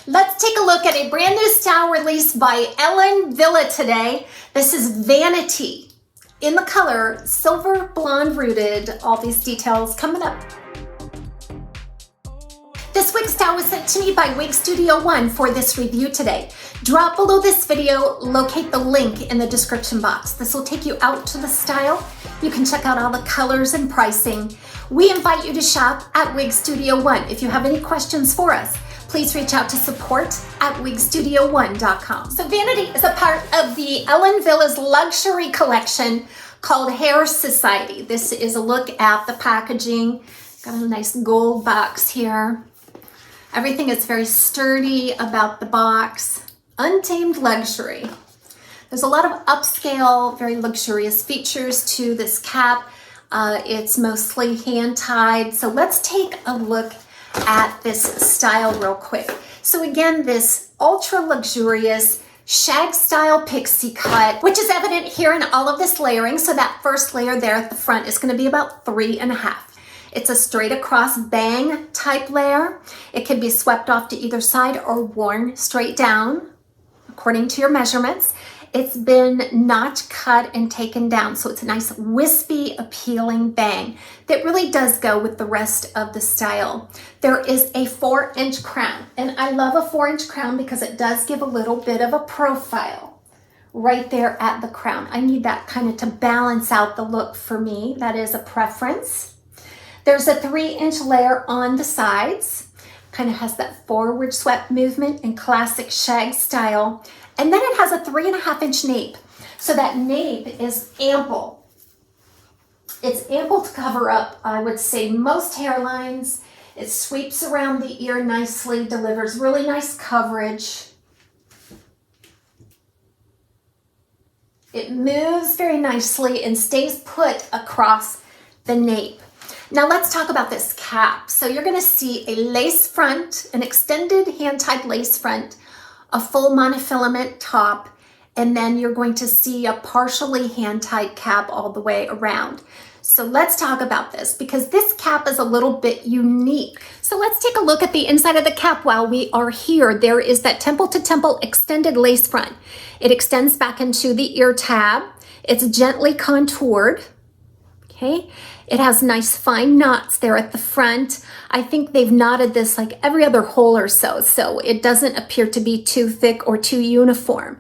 Let's take a look at a brand new style released by Ellen Villa today. This is Vanity in the color Silver Blonde Rooted. All these details coming up. This wig style was sent to me by Wig Studio One for this review today. Drop below this video, locate the link in the description box. This will take you out to the style. You can check out all the colors and pricing. We invite you to shop at Wig Studio One. If you have any questions for us, please reach out to support@wigstudio1.com. So Vanity is a part of the Ellen Villa's luxury collection called Hair Society. This is a look at the packaging. Got a nice gold box here. Everything is very sturdy about the box. Untamed luxury. There's a lot of upscale, very luxurious features to this cap. It's mostly hand-tied. So let's take a look at this style real quick. So again, this ultra luxurious shag style pixie cut, which is evident here in all of this layering. So that first layer there at the front is going to be about 3.5. It's a straight across bang type layer. It can be swept off to either side or worn straight down according to your measurements. It's been not cut and taken down, so it's a nice wispy, appealing bang that really does go with the rest of the style. There is a 4-inch crown, and I love a 4-inch crown because it does give a little bit of a profile right there at the crown. I need that kind of to balance out the look for me. That is a preference. There's a 3-inch layer on the sides. Kind of has that forward swept movement in classic shag style. And then it has a 3.5-inch nape. So that nape is ample. It's ample to cover up, I would say, most hairlines. It sweeps around the ear nicely, delivers really nice coverage. It moves very nicely and stays put across the nape. Now let's talk about this cap. So you're gonna see a lace front, an extended hand-tied lace front, a full monofilament top, and then you're going to see a partially hand-tied cap all the way around. So let's talk about this because this cap is a little bit unique. So let's take a look at the inside of the cap while we are here. There is that temple to temple extended lace front. It extends back into the ear tab. It's gently contoured, okay? It has nice fine knots there at the front. I think they've knotted this like every other hole or so, so it doesn't appear to be too thick or too uniform.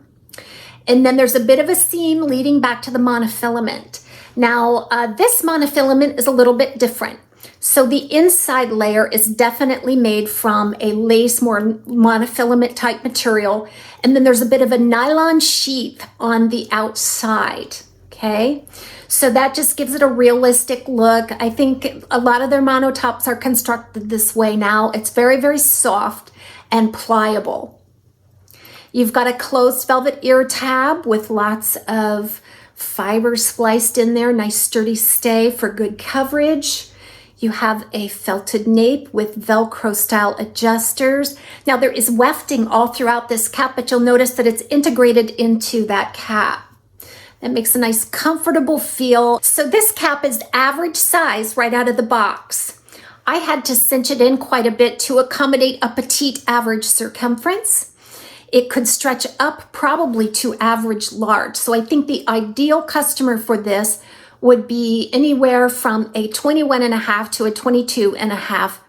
And then there's a bit of a seam leading back to the monofilament. Now, this monofilament is a little bit different. So the inside layer is definitely made from a lace, more monofilament type material. And then there's a bit of a nylon sheath on the outside, okay? So that just gives it a realistic look. I think a lot of their mono tops are constructed this way now. It's very, very soft and pliable. You've got a closed velvet ear tab with lots of fibers spliced in there. Nice sturdy stay for good coverage. You have a felted nape with Velcro style adjusters. Now there is wefting all throughout this cap, but you'll notice that it's integrated into that cap. That makes a nice comfortable feel. So this cap is average size right out of the box. I had to cinch it in quite a bit to accommodate a petite average circumference. It could stretch up probably to average large. So I think the ideal customer for this would be anywhere from a 21.5 to a 22.5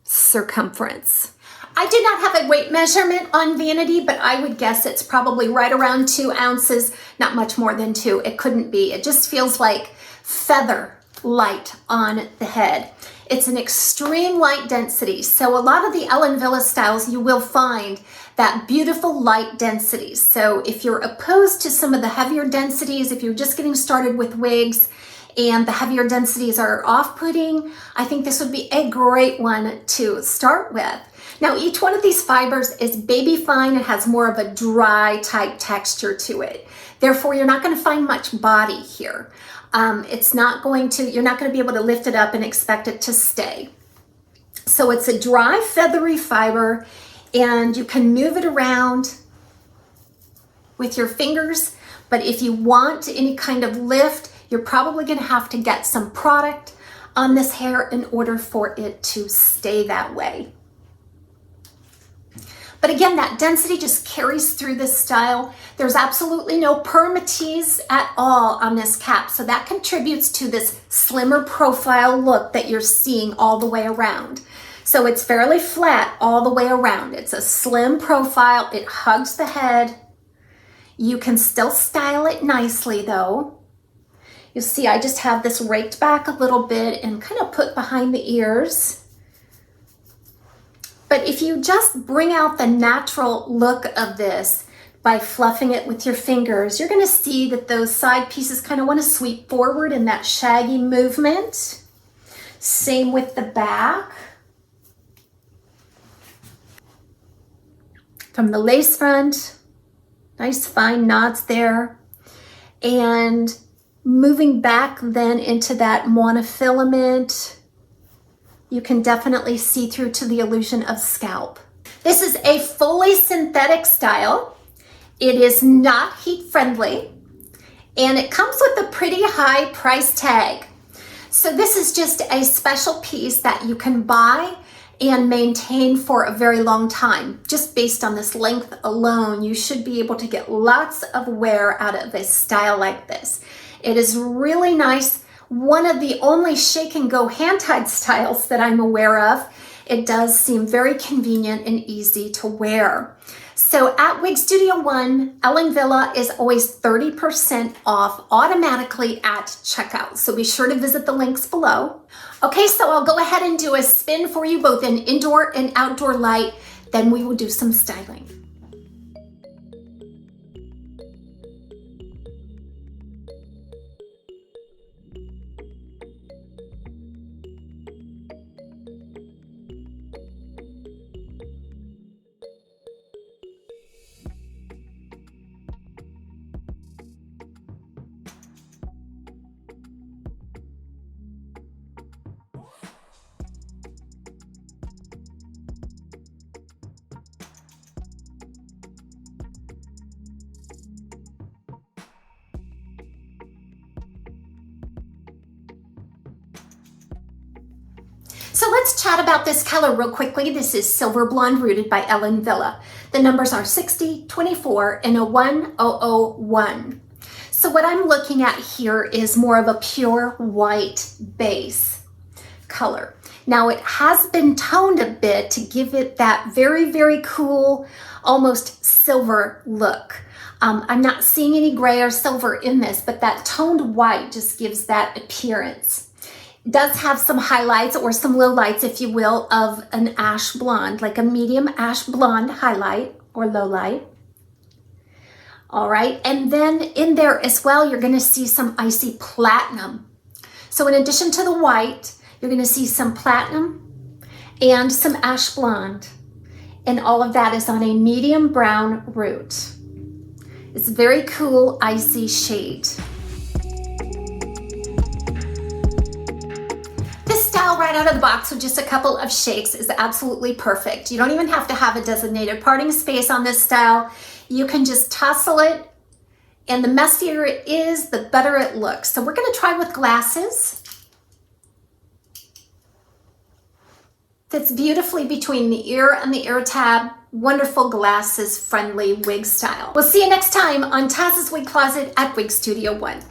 circumference. I did not have a weight measurement on Vanity, but I would guess it's probably right around 2 ounces, not much more than 2. It couldn't be. It just feels like feather light on the head. It's an extreme light density. So a lot of the Ellen Villa styles, you will find that beautiful light density. So if you're opposed to some of the heavier densities, if you're just getting started with wigs and the heavier densities are off-putting, I think this would be a great one to start with. Now, each one of these fibers is baby fine. It has more of a dry type texture to it. Therefore, you're not going to find much body here. You're not going to be able to lift it up and expect it to stay. So it's a dry, feathery fiber, and you can move it around with your fingers. But if you want any kind of lift, you're probably going to have to get some product on this hair in order for it to stay that way. But again, that density just carries through this style. There's absolutely no permatease at all on this cap. So that contributes to this slimmer profile look that you're seeing all the way around. So it's fairly flat all the way around. It's a slim profile. It hugs the head. You can still style it nicely though. You see, I just have this raked back a little bit and kind of put behind the ears. But if you just bring out the natural look of this by fluffing it with your fingers, you're gonna see that those side pieces kind of wanna sweep forward in that shaggy movement. Same with the back. From the lace front, nice fine knots there. And moving back then into that monofilament, you can definitely see through to the illusion of scalp. This is a fully synthetic style. It is not heat friendly, and it comes with a pretty high price tag. So this is just a special piece that you can buy and maintain for a very long time. Just based on this length alone, you should be able to get lots of wear out of a style like this. It is really nice. One of the only shake and go hand-tied styles that I'm aware of. It does seem very convenient and easy to wear. So at Wig Studio One, Ellen Villa is always 30% off automatically at checkout. So be sure to visit the links below. Okay, so I'll go ahead and do a spin for you both in indoor and outdoor light. Then we will do some styling. So let's chat about this color real quickly. This is Silver Blonde Rooted by Ellen Villa. The numbers are 60, 24, and a 1001. So what I'm looking at here is more of a pure white base color. Now it has been toned a bit to give it that very, very cool, almost silver look. I'm not seeing any gray or silver in this, but that toned white just gives that appearance. Does have some highlights or some lowlights, if you will, of an ash blonde, like a medium ash blonde highlight or low light. All right, and then in there as well, you're gonna see some icy platinum. So in addition to the white, you're gonna see some platinum and some ash blonde. And all of that is on a medium brown root. It's a very cool, icy shade. Right out of the box with just a couple of shakes is absolutely perfect. You don't even have to have a designated parting space on this style. You can just tussle it, and the messier it is, the better it looks. So we're going to try with glasses. Fits beautifully between the ear and the ear tab. Wonderful glasses friendly wig style. We'll see you next time on TAZS's Wig Closet at Wig Studio One.